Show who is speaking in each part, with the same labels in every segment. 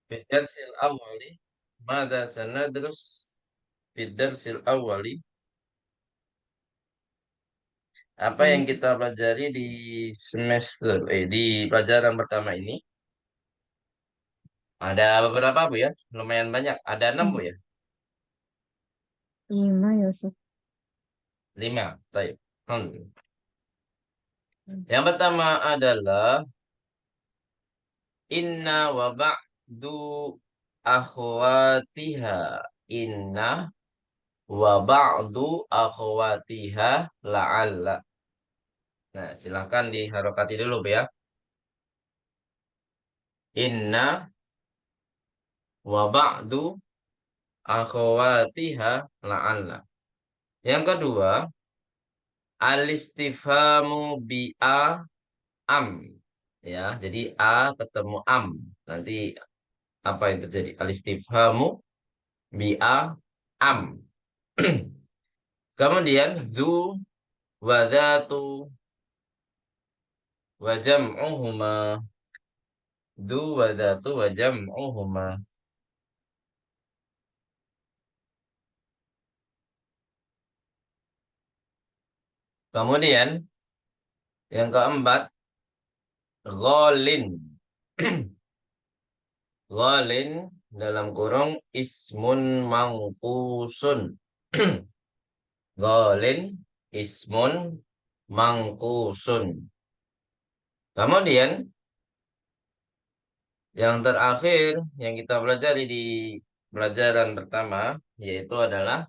Speaker 1: Fidarsil awali. Mada sanadrus fidarsil awali. Apa yang
Speaker 2: Hmm.
Speaker 1: kita pelajari di pelajaran pertama ini? Ada beberapa Bu ya, lumayan banyak. Ada 6 Bu ya,
Speaker 2: 5 ya Ustaz.
Speaker 1: 5. Baik. Yang pertama adalah inna wa ba'du akhwatiha. Inna wa ba'du akhwatiha la'alla. Nah, silahkan diharokati dulu Bu ya. Inna wa ba'du akhwatiha la'alla. Yang kedua, alistifhamu bi'a am. Ya, jadi a ketemu am. Nanti apa yang terjadi? Alistifhamu bi'a am. Kemudian du wa dhatu wa jam'uhuma. Du wa dhatu wa jam'uhuma. Kemudian yang keempat, ghalin. Ghalin dalam kurung ismun mangkusun. Ghalin ismun mangkusun. Kemudian yang terakhir yang kita pelajari di pelajaran pertama yaitu adalah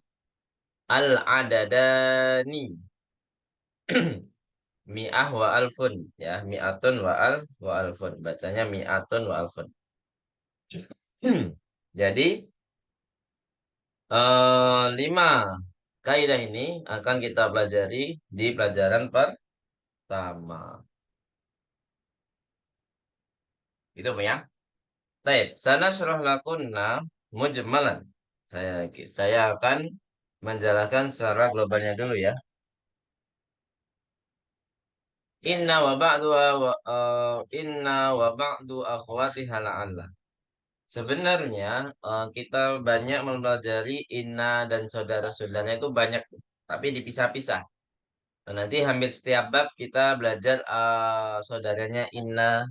Speaker 1: al-adadani. Mi'ah wa alfun ya, mi'atun wa alfun. Bacanya mi'atun wa alfun. Jadi 5 kaidah ini akan kita pelajari di pelajaran pertama. Itu ya. Baik, sana surah lakunna mujmalan. Saya akan menjelaskan secara globalnya dulu ya. Inna wa ba'du akhwatiha la'alla. Sebenarnya kita banyak mempelajari inna dan saudara-saudaranya itu banyak, tapi dipisah-pisah. Nah, nanti hampir setiap bab kita belajar saudaranya inna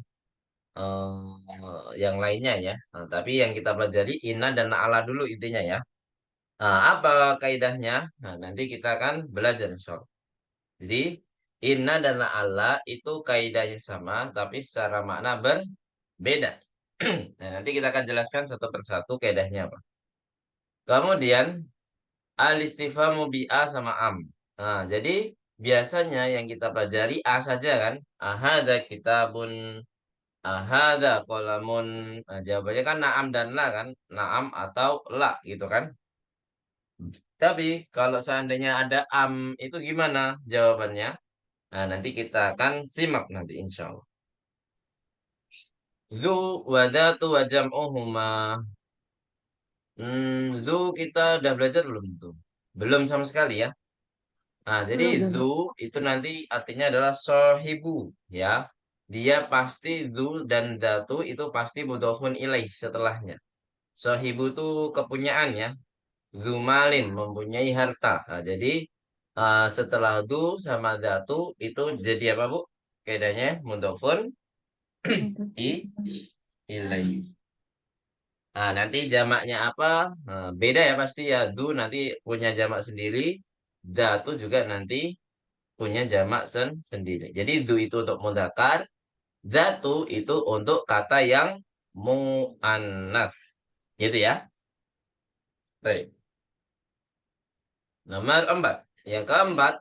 Speaker 1: yang lainnya ya. Nah, tapi yang kita pelajari inna dan na'ala dulu intinya ya. Nah, apa kaidahnya? Nah, nanti kita akan belajar insyaallah. Jadi inna dan na'ala itu kaidahnya sama, tapi secara makna berbeda. Nah, nanti kita akan jelaskan satu persatu kaidahnya apa. Kemudian al-istifhamu bi a sama am. Nah, jadi biasanya yang kita pelajari a saja kan. Ahada kitabun, ahada kolamun. Nah, jawabannya kan naam dan la kan. Naam atau la gitu kan. Tapi kalau seandainya ada am itu gimana jawabannya? Nah, nanti kita akan simak nanti insya Allah. Zu wadatu wa jam'uhuma. Zu kita udah belajar belum tuh? Belum sama sekali ya. Nah, jadi
Speaker 2: Belum,
Speaker 1: du
Speaker 2: belum.
Speaker 1: itu nanti artinya adalah sohibu, ya. Dia pasti du dan datu itu pasti mudhofun ilaih setelahnya. Sohibu itu kepunyaan ya. Zumalin mempunyai harta. Nah, jadi setelah du sama datu itu jadi apa Bu? Bedanya mudhofun ilaih. Nah, nanti jamaknya apa? Nah, beda ya pasti ya. Du nanti punya jamak sendiri. Datu juga nanti punya jamak sendiri. Jadi du itu untuk mudzakkar, datu itu untuk kata yang muannas. Gitu ya. Baik. Nomor 4. Yang keempat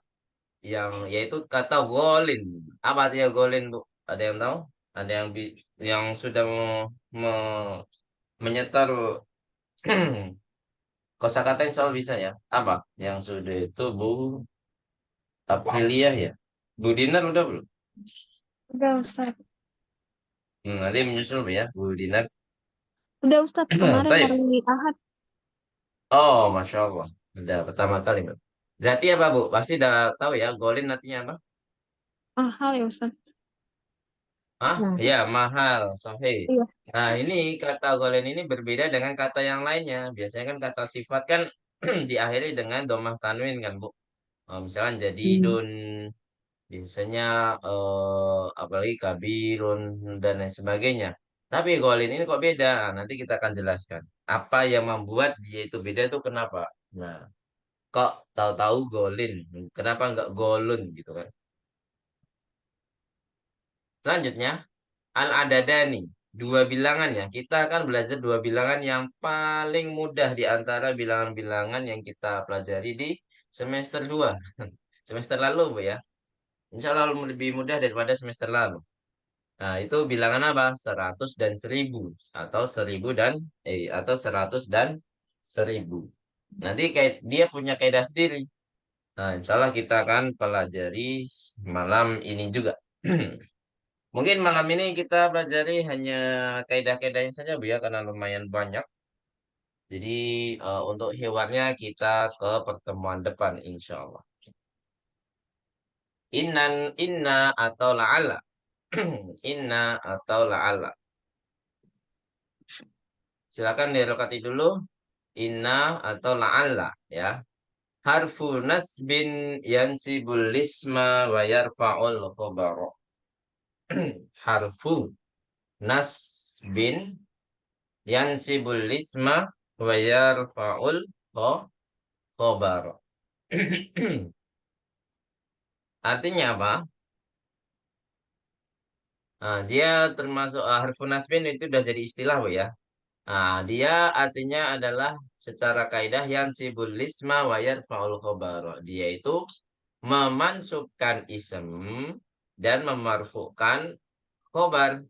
Speaker 1: yang yaitu kata golin. Apa artinya golin, Bu? Ada yang tahu? Ada yang sudah menyetar kosakata yang selalu bisa ya. Apa? Yang sudah itu Bu Aprilia ya. Bu Dinar udah belum?
Speaker 2: Udah Ustaz.
Speaker 1: Nanti menyusul Bu ya, Bu Dinar.
Speaker 2: Udah Ustaz, kemarin
Speaker 1: Baik.
Speaker 2: hari Ahad.
Speaker 1: Oh, Masya Allah. Udah pertama kali, Mbak. Berarti apa, Bu? Pasti udah tahu ya, golin artinya apa?
Speaker 2: Mahal ya Ustaz.
Speaker 1: Ah,
Speaker 2: Nah,
Speaker 1: ya, mahal, sahih.
Speaker 2: iya.
Speaker 1: Nah, ini kata golen ini berbeda dengan kata yang lainnya. Biasanya kan kata sifat kan diakhiri dengan domah tanwin kan, Bu. Misalkan jadi
Speaker 2: Hmm.
Speaker 1: dun, biasanya apalagi kabirun dan lain sebagainya. Tapi golin ini kok beda? Nah, nanti kita akan jelaskan. Apa yang membuat dia itu beda itu kenapa? Nah, kok tahu-tahu golin? Kenapa nggak golun gitu kan? Selanjutnya, al-adadani. Dua bilangan ya. Kita akan belajar dua bilangan yang paling mudah di antara bilangan-bilangan yang kita pelajari di semester 2. Semester lalu, Bu ya. Insya Allah lebih mudah daripada semester lalu. Nah, itu bilangan apa? 100 dan 1000. Atau 1000 dan, atau 100 dan 1000. Nanti kayak dia punya kaidah sendiri. Nah, insya Allah kita akan pelajari malam ini juga. Mungkin malam ini kita pelajari hanya kaidah-kaidahnya saja, Bu ya, karena lumayan banyak. Jadi untuk hewannya kita ke pertemuan depan, insya Allah. Inna atau la'ala. Inna atau la'ala. Silakan dirokati dulu. Inna atau la'alla ya. Harfu nasbin yansibul isma wa yarfa'ul khobaro. Harfu nasbin yansibul isma wa yarfa'ul khobaro. Artinya apa? Nah, dia termasuk harfu nasbin itu udah jadi istilah, Bu ya. Nah, dia artinya adalah secara kaidah yansibul isma wa yarfa'ul khobaro. Dia itu memansubkan isem dan memarfukan khobar.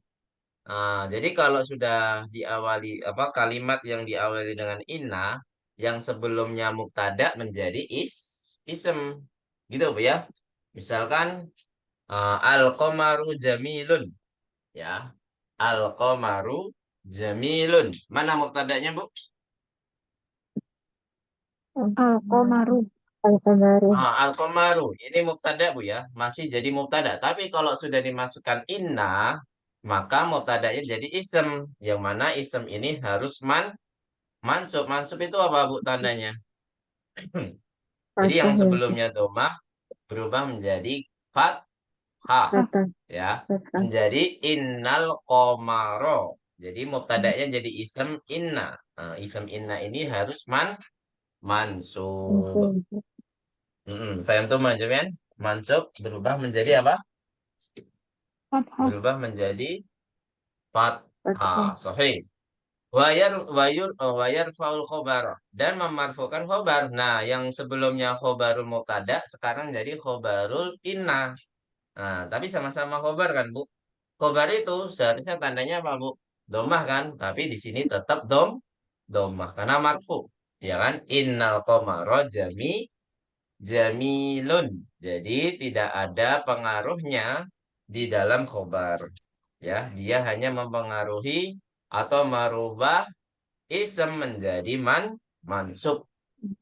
Speaker 1: Nah, jadi kalau sudah diawali apa kalimat yang diawali dengan inna yang sebelumnya mubtada menjadi isem. Gitu Bu ya. Misalkan al-qamaru jamilun ya. Al-qamaru jamilun. Mana mubtadanya, Bu?
Speaker 2: Al-Qamaru. Al-Qamaru.
Speaker 1: Al-Qamaru. Ini mubtada, Bu ya. Masih jadi mubtada. Tapi kalau sudah dimasukkan inna, maka mubtadanya jadi isem. Yang mana isem ini harus mansub. Mansub itu apa, Bu, tandanya? Jadi yang
Speaker 2: Fathah ya.
Speaker 1: sebelumnya domah berubah menjadi fathah.
Speaker 2: Fathah.
Speaker 1: Ya.
Speaker 2: Fathah.
Speaker 1: Menjadi innal qamaro. Jadi mubtadanya jadi isem inna. Nah, isem inna ini harus mansub. Paham tuh Manjumian? Mansub berubah menjadi apa?
Speaker 2: Fathah.
Speaker 1: Berubah menjadi fathah.
Speaker 2: Fathah.
Speaker 1: Sahih. Wayar faul khobar dan memarfukan khobar. Nah, yang sebelumnya khobarul mubtada sekarang jadi khobarul inna. Nah, tapi sama-sama khobar kan, Bu? Khobar itu seharusnya tandanya apa, Bu? Domah kan? Tapi di sini tetap domah karena marfu. Ya kan? Innal qamara jamilun. Jadi tidak ada pengaruhnya di dalam khobar. Ya, dia hanya mempengaruhi atau merubah isem menjadi mansub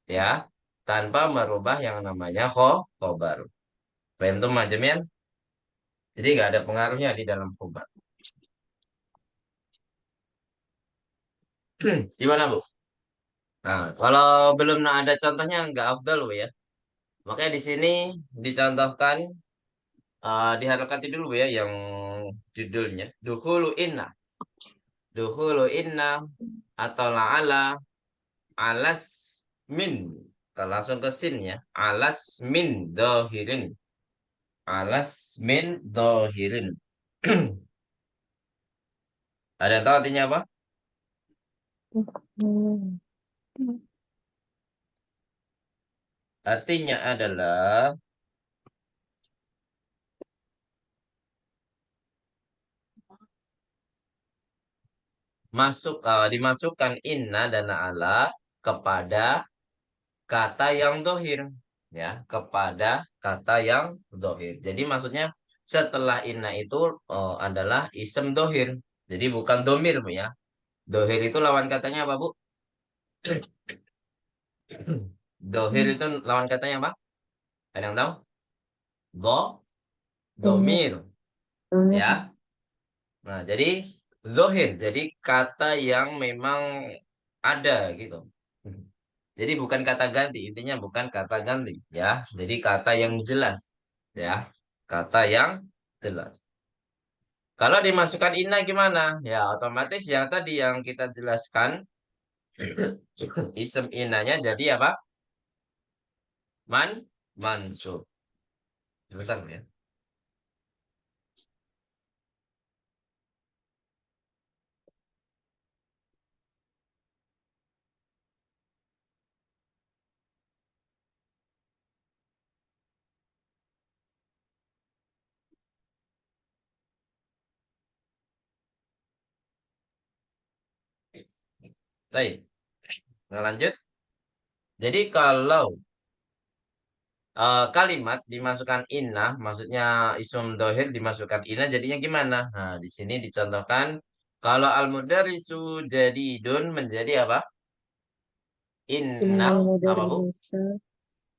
Speaker 1: ya, tanpa merubah yang namanya khobar. Paham tuh macam ya? Jadi nggak ada pengaruhnya di dalam khobar. Gimana, Bu? Nah, kalau belum ada contohnya nggak afdal, Bu ya. Makanya di sini dicontohkan diharapkan dulu Bu ya yang judulnya Dukhulu Inna. Dukhulu Inna atau la'ala alas min. Kita langsung ke sin ya. Alas min dohirin. Alas min dohirin. Ada yang tahu artinya apa?
Speaker 2: Hmm.
Speaker 1: Artinya adalah dimasukkan inna dan la'ala kepada kata yang dohir. Ya, kepada kata yang dohir. Jadi maksudnya setelah inna itu adalah isem dohir. Jadi bukan domir, Bu ya. Dohir itu lawan katanya apa, Bu? Dohir itu lawan katanya apa? Ada yang tahu? Go,
Speaker 2: Domir.
Speaker 1: domir.
Speaker 2: Domir.
Speaker 1: Ya. Nah, jadi zohir. Jadi kata yang memang ada gitu. Jadi bukan kata ganti, intinya bukan kata ganti ya. Jadi kata yang jelas ya. Kata yang jelas. Kalau dimasukkan inna gimana? Ya, otomatis yang tadi yang kita jelaskan isim innanya jadi apa? Mansub. Sebentar ya. Baik, nah, lanjut. Jadi kalau kalimat dimasukkan inna, maksudnya ism dohir dimasukkan inna, jadinya gimana? Nah, di sini dicontohkan kalau al-mudarrisu jadi dun menjadi apa?
Speaker 2: Innal
Speaker 1: Innal apa bu?
Speaker 2: mudarrisa.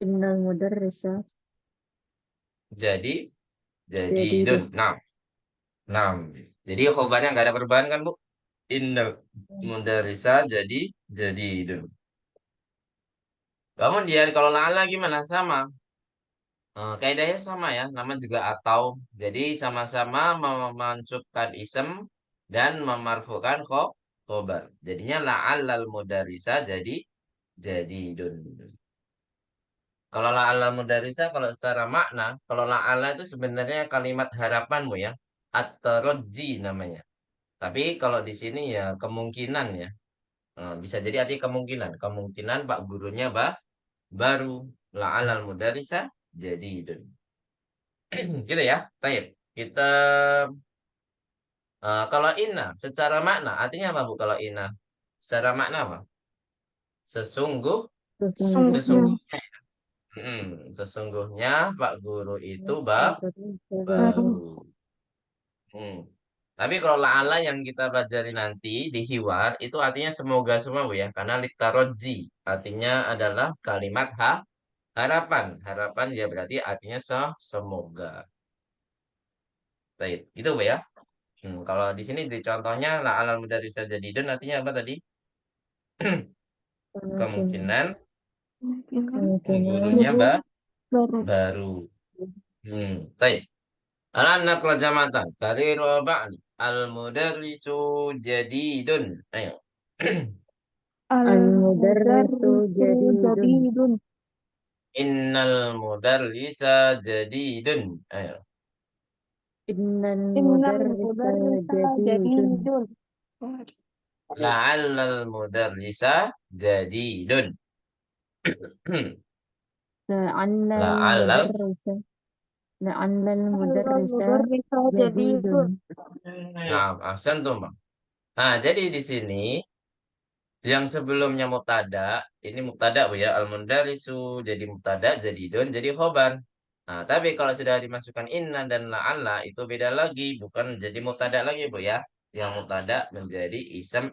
Speaker 2: Innal mudarrisa.
Speaker 1: Jadi jadi
Speaker 2: Jadi
Speaker 1: dun. Nah, nah. Jadi khobarnya nggak ada perubahan kan bu? Innal mudarrisa jadi dun. Kemudian kalau la'ala gimana? Sama. Kaidahnya sama ya, nama juga atau. Jadi sama-sama memansubkan isem dan memarfukan khobar. Jadinya la'allal mudarisa jadi dun. Kalau la'allal mudarisa kalau secara makna, kalau la'alla itu sebenarnya kalimat harapanmu ya, at-tarajji namanya. Tapi kalau di sini ya kemungkinan ya. Bisa jadi arti kemungkinan. Kemungkinan Pak gurunya baru la'allal mudarisa jadi dun. Gitu ya. Baik. Kita kalau inna secara makna artinya apa Bu kalau inna? Secara makna apa? Sesungguh
Speaker 2: sesungguhnya.
Speaker 1: sesungguhnya sesungguhnya Pak Guru itu
Speaker 2: Baru.
Speaker 1: baru. Hmm. Tapi kalau la'ala yang kita pelajari nanti di hiwar itu artinya semoga semua Bu ya karena litaroji artinya adalah kalimat harapan. Harapan ya berarti artinya semoga. Baik, gitu Bu ya. Kalau di sini di contohnya la alal mudarris sajadidun artinya apa tadi?
Speaker 2: Kemungkinan.
Speaker 1: Kemungkinan
Speaker 2: Kemungkinan.
Speaker 1: gurunya
Speaker 2: Baru.
Speaker 1: baru. Baik. Anak jamatan kariru ba'd al mudarrisu jadidun. Ayo.
Speaker 2: Al mudarrisu
Speaker 3: Jadi
Speaker 2: jadidun.
Speaker 3: dun.
Speaker 1: Innal mudarrisa jadidun. Ayo.
Speaker 2: Innal
Speaker 3: Innal
Speaker 2: mudarrisa
Speaker 3: mudarrisa jadi
Speaker 2: jadidun.
Speaker 3: dun.
Speaker 1: La'allal mudarrisa jadidun.
Speaker 2: La'allal
Speaker 1: La'allal.
Speaker 2: mudarrisa. La'allal
Speaker 3: Innal
Speaker 2: mudarrisa
Speaker 3: mudarrisa jadi
Speaker 2: jadidun.
Speaker 3: dun.
Speaker 1: Nah, ahsan tuh, Bang. Nah, jadi di sini yang sebelumnya mubtada, ini mubtada Bu ya, al-mundarisu jadi mubtada, jadi don, jadi khobar. Nah, tapi kalau sudah dimasukkan inna dan la'alla itu beda lagi, bukan jadi mubtada lagi Bu ya. Yang mubtada menjadi isem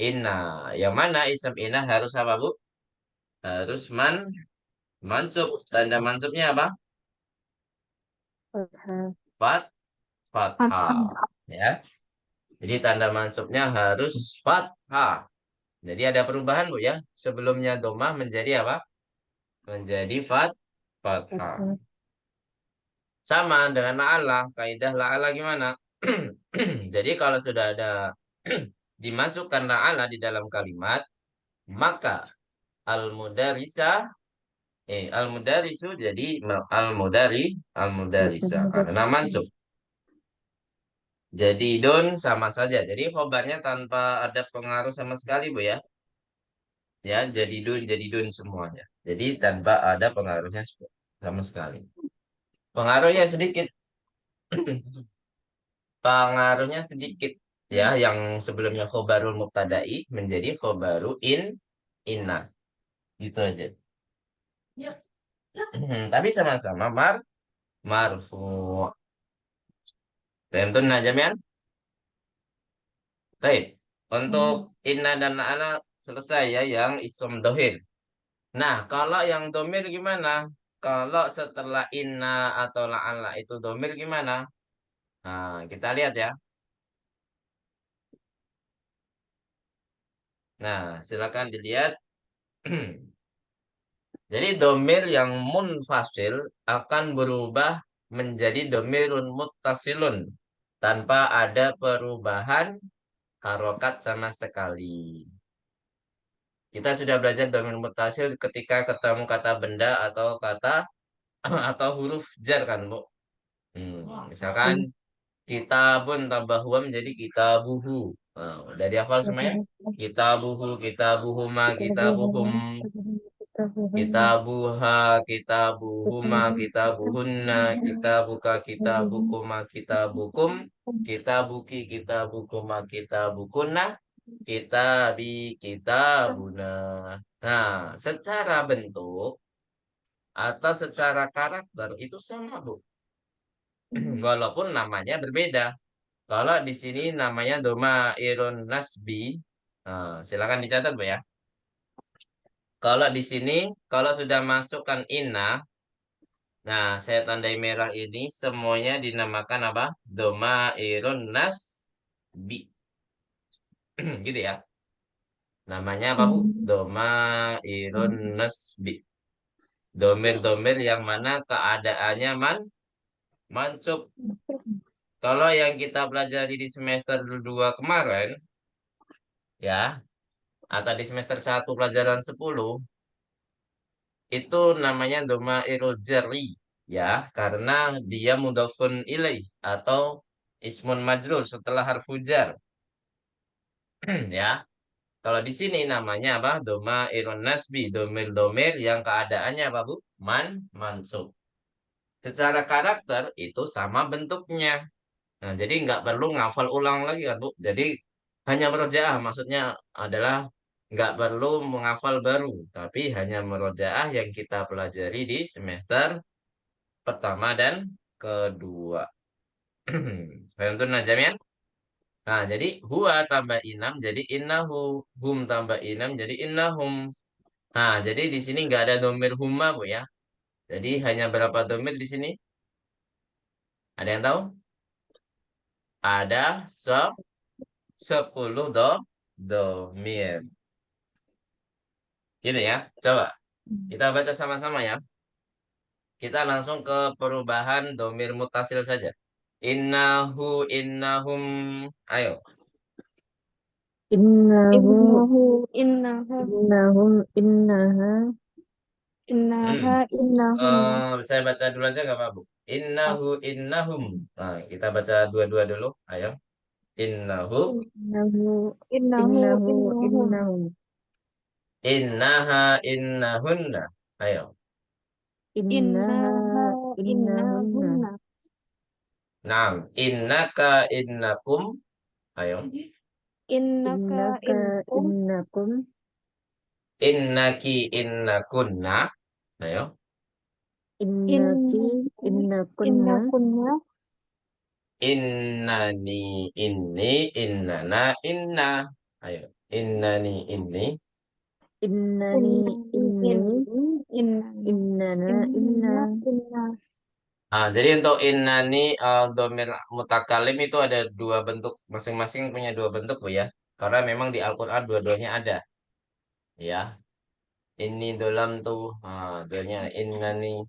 Speaker 1: inna. Yang mana isem inna harus apa Bu? Harus mansub. Tanda mansubnya apa?
Speaker 2: Fathah.
Speaker 1: Fat,
Speaker 3: Fathah.
Speaker 1: fathah. Ya. Jadi tanda mansubnya harus fathah. Jadi ada perubahan Bu ya. Sebelumnya domah menjadi apa? Menjadi fathah.
Speaker 2: Fathah.
Speaker 1: Sama dengan la'ala. Kaidah la'ala gimana? Jadi kalau sudah ada dimasukkan la'ala di dalam kalimat, maka al-mudarisa al-mudarisu jadi al-mudarisa karena mansub. Jadi don sama saja. Jadi khobarnya tanpa ada pengaruh sama sekali Bu ya. Ya, jadi dun semuanya. Jadi tanpa ada pengaruhnya sama sekali. Pengaruhnya sedikit. Pengaruhnya sedikit ya yang sebelumnya khobarul mubtada'i menjadi khobaru inna gitu aja. Ya. Tapi sama-sama marfu. Bentun jamian. Baik. Untuk inna dan ana selesai ya yang isom dohir. Nah, kalau yang domir gimana? Kalau setelah inna atau la'ala itu domir gimana? Nah, kita lihat ya. Nah, silakan dilihat. Jadi domir yang munfasil akan berubah menjadi domirun muttasilun tanpa ada perubahan harokat sama sekali. Kita sudah belajar domir muttasil ketika ketemu kata benda atau kata atau huruf jar kan, Bu? Misalkan kitabun tambah huwa menjadi kitabuhu. Nah, udah dihafal semuanya? Kitabuhu, kitabuhuma, kitabuhum, kitabuha, kitabuhuma, kitabuhunna, kitabuka, kitabukuma, kitabukum, kitabuki, kitabukuma, kitabukunna, kitabi, kitabuna. Nah, secara bentuk atau secara karakter itu sama, Bu. Walaupun namanya berbeda. Kalau di sini namanya Doma Irun Nasbi, nah, silakan dicatat, Bu ya. Kalau di sini, kalau sudah masukkan inna, nah saya tandai merah ini semuanya dinamakan apa? Doma Irun Nasbi, gitu ya. Namanya apa, Bu? Doma Irun Nasbi. Domir-domir yang mana keadaannya mansub. Kalau yang kita pelajari di semester 2 kemarin, ya, atau di semester 1 pelajaran 10, itu namanya domairul jari, ya, karena dia mudhafun ilaih atau ismun majrur setelah harfu jar, ya. Kalau di sini namanya apa? Domairun nasbi, domir-domir yang keadaannya apa, Bu? Mansub. Secara karakter itu sama bentuknya. Nah, jadi nggak perlu ngafal ulang lagi kan, Bu. Jadi hanya merojaah, maksudnya adalah nggak perlu menghafal baru, tapi hanya merojaah yang kita pelajari di semester pertama dan kedua. Paham tuh Najam ya? Nah, jadi huwa tambah inam jadi innahu, hum tambah inam jadi innahum. Nah, jadi di sini nggak ada domir huma, Bu ya. Jadi hanya berapa domir di sini? Ada yang tahu? Ada 10 domir. Gitu ya. Coba kita baca sama-sama ya. Kita langsung ke perubahan domir mutasil saja. Innahu, innahum. Ayo.
Speaker 2: Innahu,
Speaker 3: Innahu,
Speaker 2: innaha,
Speaker 1: Hmm.
Speaker 3: innahunna.
Speaker 1: Saya baca dulu aja nggak apa, Bu? Innahu, innahum. Nah, kita baca dua-dua dulu. Ayo. Innahu,
Speaker 2: innahu,
Speaker 3: Innahu,
Speaker 2: innahu,
Speaker 3: innahum.
Speaker 2: innahum,
Speaker 1: innaha, innahunna. Ayo.
Speaker 2: innaha,
Speaker 3: Innaha,
Speaker 2: innahunna,
Speaker 3: innahunna.
Speaker 1: Nah, innaka, innakum. Ayo.
Speaker 3: Innaka,
Speaker 2: innaka,
Speaker 3: innakum.
Speaker 2: innakum,
Speaker 1: Innaki, innakunna. Ayo.
Speaker 2: innaki,
Speaker 3: Innaki,
Speaker 2: innakunna,
Speaker 3: innakunna.
Speaker 1: Innani, inni, innana, inna. Ayo. Innani, inni.
Speaker 2: innani,
Speaker 3: Innani,
Speaker 2: inni,
Speaker 3: inni, innani.
Speaker 2: innana, inna,
Speaker 3: Inna, inna.
Speaker 1: Nah, jadi untuk innani domir mutakalim itu ada dua bentuk, masing-masing punya dua bentuk, Bu ya. Karena memang di Al-Quran dua-duanya ada. Ya. Ini dalam tuh, adanya innani.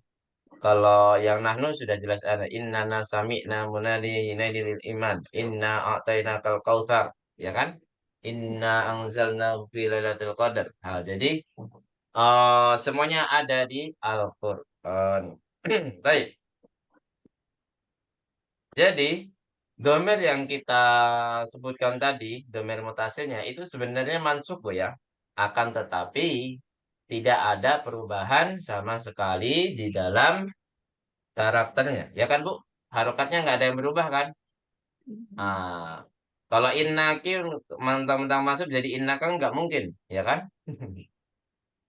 Speaker 1: Kalau yang nahnu sudah jelas ada. Innana sami'na munadi yunadi lil iman. Inna a'tayna kal kautsar. Ya kan? Inna anzalna fi lailatul qadar. Nah, jadi semuanya ada di Al-Quran. Baik. Jadi, domer yang kita sebutkan tadi, domer mutasinya, itu sebenarnya mansub, Bu ya. Akan tetapi, tidak ada perubahan sama sekali di dalam karakternya. Ya kan, Bu? Harokatnya nggak ada yang berubah kan? Nah, kalau innaki mentang-mentang masuk jadi innaka nggak mungkin, ya kan?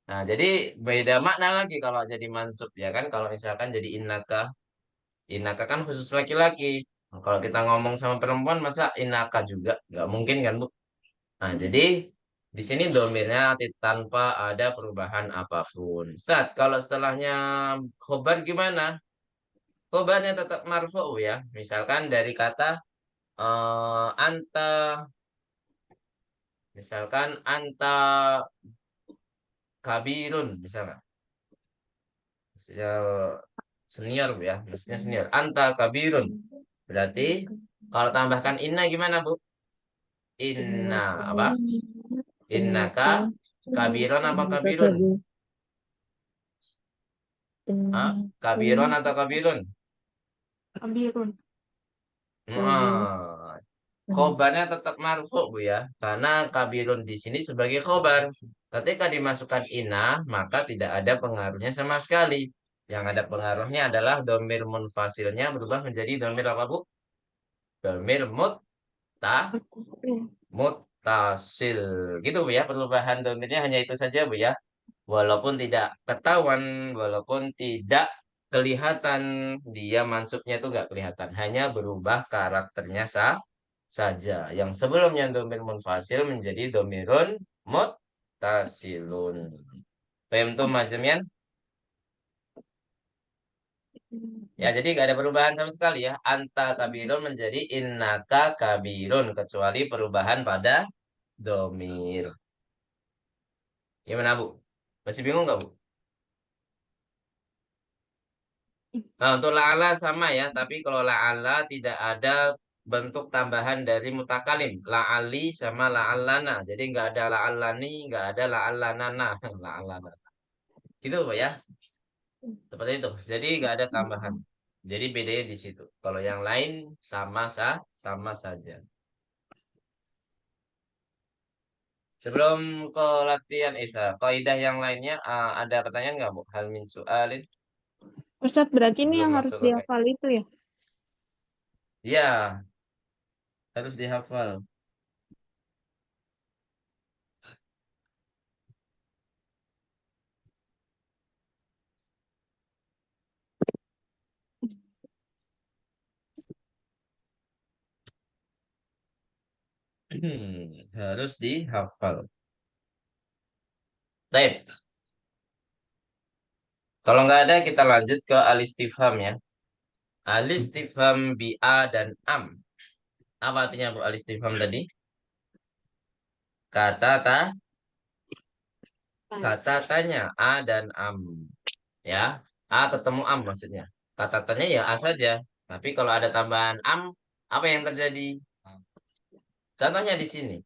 Speaker 1: Nah, jadi beda makna lagi kalau jadi mansub, ya kan? Kalau misalkan jadi innaka, innaka kan khusus laki-laki. Nah, kalau kita ngomong sama perempuan, masa innaka juga? Nggak mungkin kan, Bu? Nah, jadi di sini domirnya tanpa ada perubahan apapun. Ustaz, kalau setelahnya khobar gimana? Khobarnya tetap marfu ya. Misalkan dari kata anta, Misalkan anta kabirun misalnya. Senior Bu ya, maksudnya senior. Anta kabirun. Berarti kalau tambahkan inna gimana Bu? Inna apa? Innaka kabiron apa
Speaker 2: innaka
Speaker 1: kabirun?
Speaker 2: kabir
Speaker 1: Hah?
Speaker 2: innaka
Speaker 1: Kabiron atau kabirun?
Speaker 3: Kabirun.
Speaker 2: kabir
Speaker 1: Nah, khobarnya tetap marfu Bu ya, karena kabirun di sini sebagai khobar. Ketika dimasukkan inna, maka tidak ada pengaruhnya sama sekali. Yang ada pengaruhnya adalah domir munfasilnya berubah menjadi domir apa Bu? Domir muttasil. Gitu Bu ya, perubahan domirnya hanya itu saja Bu ya. Walaupun tidak ketahuan, walaupun tidak kelihatan, dia mansubnya itu nggak kelihatan. Hanya berubah karakternya saja. Yang sebelumnya domir munfasil menjadi domirun muttasilun. Paham tuh macamnya? Ya, jadi nggak ada perubahan sama sekali ya. Anta kabirun menjadi innaka kabirun. Kecuali perubahan pada domir. Gimana Bu? Masih bingung nggak Bu? Nah, untuk la'ala sama ya, tapi kalau la'ala tidak ada bentuk tambahan dari mutakalim. La'ali sama la'allana. Jadi nggak ada la'allani, nggak ada la'allanana. La'allana. Gitu Pak ya. Seperti itu. Jadi nggak ada tambahan. Jadi bedanya di situ. Kalau yang lain sama saja. Sebelum ke latihan Isa, kaidah yang lainnya ada pertanyaan nggak Bu? Hal min su'alin
Speaker 3: Ustadz, berarti ini
Speaker 1: sebelum
Speaker 3: yang harus
Speaker 1: masuk ke
Speaker 3: dihafal itu ya?
Speaker 1: Ya, harus dihafal. Harus dihafal. Baik. Kalau nggak ada, kita lanjut ke alistifham ya. Alistifham bi a dan am. Apa artinya Bu alistifham tadi? Kata kata tanya a dan am. Ya, a ketemu am maksudnya. Kata tanya ya a saja. Tapi kalau ada tambahan am, apa yang terjadi? Contohnya di sini.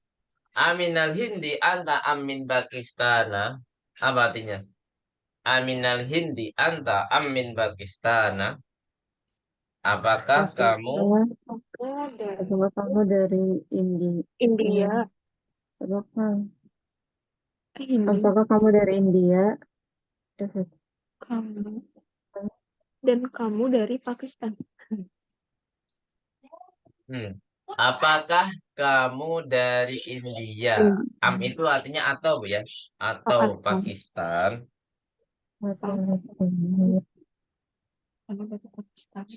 Speaker 1: Aminal Hindi anta amin Pakistana. Apa artinya? Aminal Hindi anta amin Pakistana. Apakah kamu
Speaker 2: apakah kamu dari
Speaker 3: India.
Speaker 2: apakah
Speaker 3: India.
Speaker 2: apakah kamu dari India?
Speaker 3: Kamu. Dan kamu dari Pakistan.
Speaker 1: Apakah kamu dari India? Am itu artinya atau Bu ya? Atau Pakistan.
Speaker 3: Kamu dari Pakistan.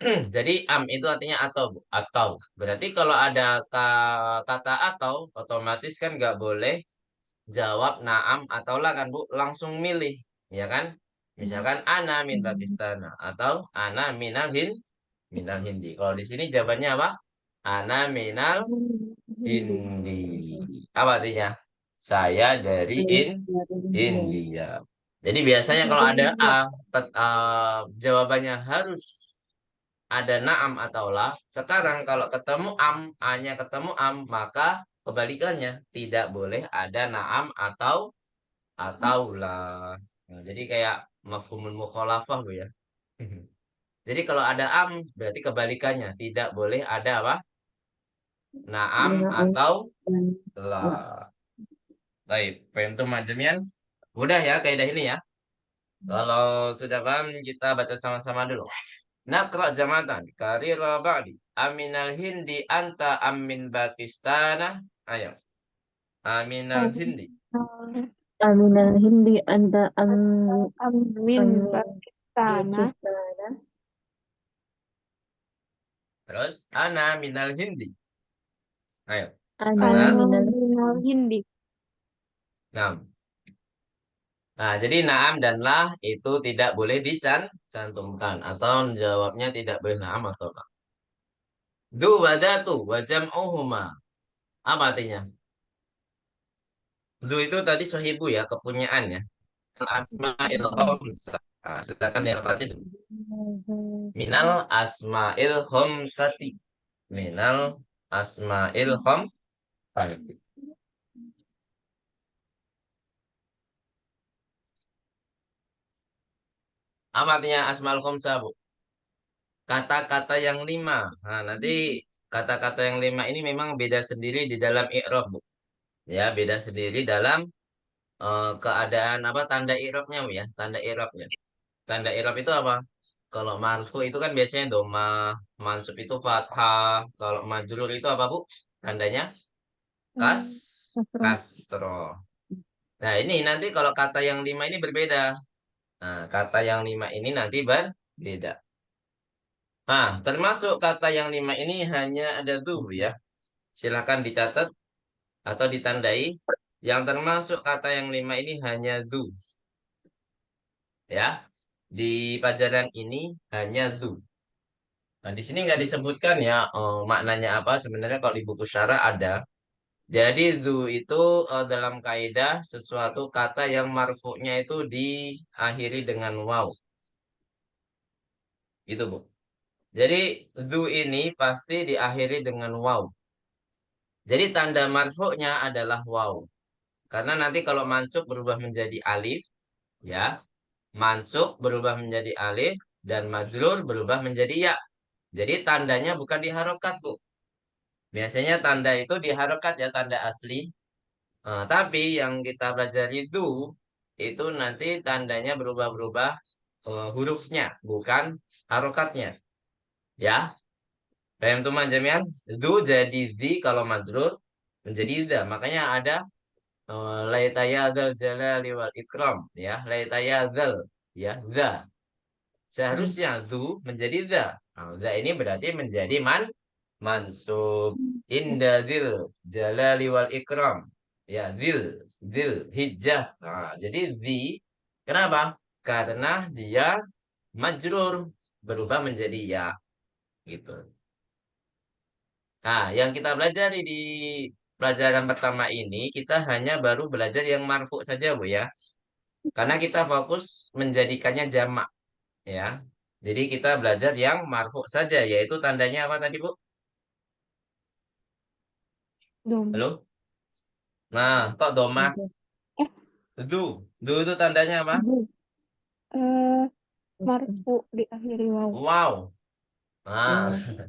Speaker 1: Jadi am itu artinya atau Bu. Atau. Berarti kalau ada kata atau, otomatis kan nggak boleh jawab naam atau lah kan Bu. Langsung milih. Ya kan? Misalkan ana min Pakistan atau ana minal Hindi. Kalau di sini jawabannya apa? Ana minal Hindi. Apa artinya? Saya dari India. Jadi biasanya kalau ada jawabannya harus ada naam atau la. Sekarang kalau ketemu am, A-nya ketemu am, maka kebalikannya tidak boleh ada naam atau la. Nah, jadi kayak mafhumul mukhalafah Bu ya. Jadi kalau ada am berarti kebalikannya tidak boleh ada apa? Naam atau la. Baik, paham tuh Majemian? Mudah ya kaidah ini ya. Kalau sudah paham kita baca sama-sama dulu. Naqra jamatan karira ba'di. Aminal hindi anta amin Pakistana. Ayo. Aminal hindi.
Speaker 2: Aminal Hindi anta
Speaker 3: Amin
Speaker 2: amin
Speaker 3: Pakistan.
Speaker 2: Pakistana.
Speaker 1: Terus ana minal hindi. Ayo.
Speaker 2: Ana
Speaker 1: Ana.
Speaker 2: minal
Speaker 3: Hindi.
Speaker 1: Nah. Nah, jadi na'am dan lah itu tidak boleh dicantumkan. Atau jawabnya tidak boleh na'am atau lah. Du wadatu wa jam'uhuma. Apa artinya? Du itu tadi sohibu ya, kepunyaan ya. Asma'il khamsah. Nah, sedangkan yang tadi minal asma'il khamsati. Minal asma'il khamsati. Apa artinya asma'ul khamsah, Bu? Kata-kata yang lima. Nah, nanti kata-kata yang lima ini memang beda sendiri di dalam i'rab, Bu. Ya, beda sendiri dalam keadaan apa tanda i'rabnya, Bu ya. Tanda i'rabnya. Tanda i'rab itu apa? Kalau marfu itu kan biasanya doma, mansub itu fathah, kalau majrur itu apa, Bu? Tandanya kas
Speaker 2: Kasroh.
Speaker 1: kasro. Nah, ini nanti kalau kata yang lima ini berbeda. Nah, kata yang lima ini nanti berbeda. Nah, termasuk kata yang lima ini hanya ada tuh ya. Silahkan dicatat atau ditandai. Yang termasuk kata yang lima ini hanya do. Ya, di pelajaran ini hanya do. Nah, di sini nggak disebutkan ya maknanya apa. Sebenarnya kalau di buku syarah ada. Jadi do itu dalam kaidah sesuatu kata yang marfu'nya itu diakhiri dengan waw. Gitu, Bu. Jadi do ini pasti diakhiri dengan waw. Jadi tanda marfu'nya adalah waw. Karena nanti kalau mansub berubah menjadi alif, ya. Mansub berubah menjadi alif dan majrur berubah menjadi ya. Jadi tandanya bukan diharokat, Bu. Biasanya tanda itu diharokat ya, tanda asli. Tapi yang kita pelajari itu nanti tandanya berubah-berubah hurufnya, bukan harokatnya. Ya, paham tuh jamian? Du jadi di kalau majrur menjadi da. Makanya ada laitayadzal jalali wal ikram ya, laitayadzal ya, za. Seharusnya zu menjadi za. Nah, za ini berarti menjadi mansub inda dzil jalali wal ikram. Ya, dzil hijjah. Nah, jadi kenapa? Karena dia majrur berubah menjadi ya gitu. Nah, yang kita belajar di pelajaran pertama ini, kita hanya baru belajar yang marfu saja, Bu ya. Karena kita fokus menjadikannya jamak, ya. Jadi kita belajar yang marfu saja, yaitu tandanya apa tadi, Bu?
Speaker 3: Dom.
Speaker 1: Halo? Nah, kok domah?
Speaker 2: Oke.
Speaker 3: Eh,
Speaker 1: Du itu tandanya apa?
Speaker 3: Bu. Eh, marfu diakhiri waw.
Speaker 1: Wow. Nah,
Speaker 2: Wow.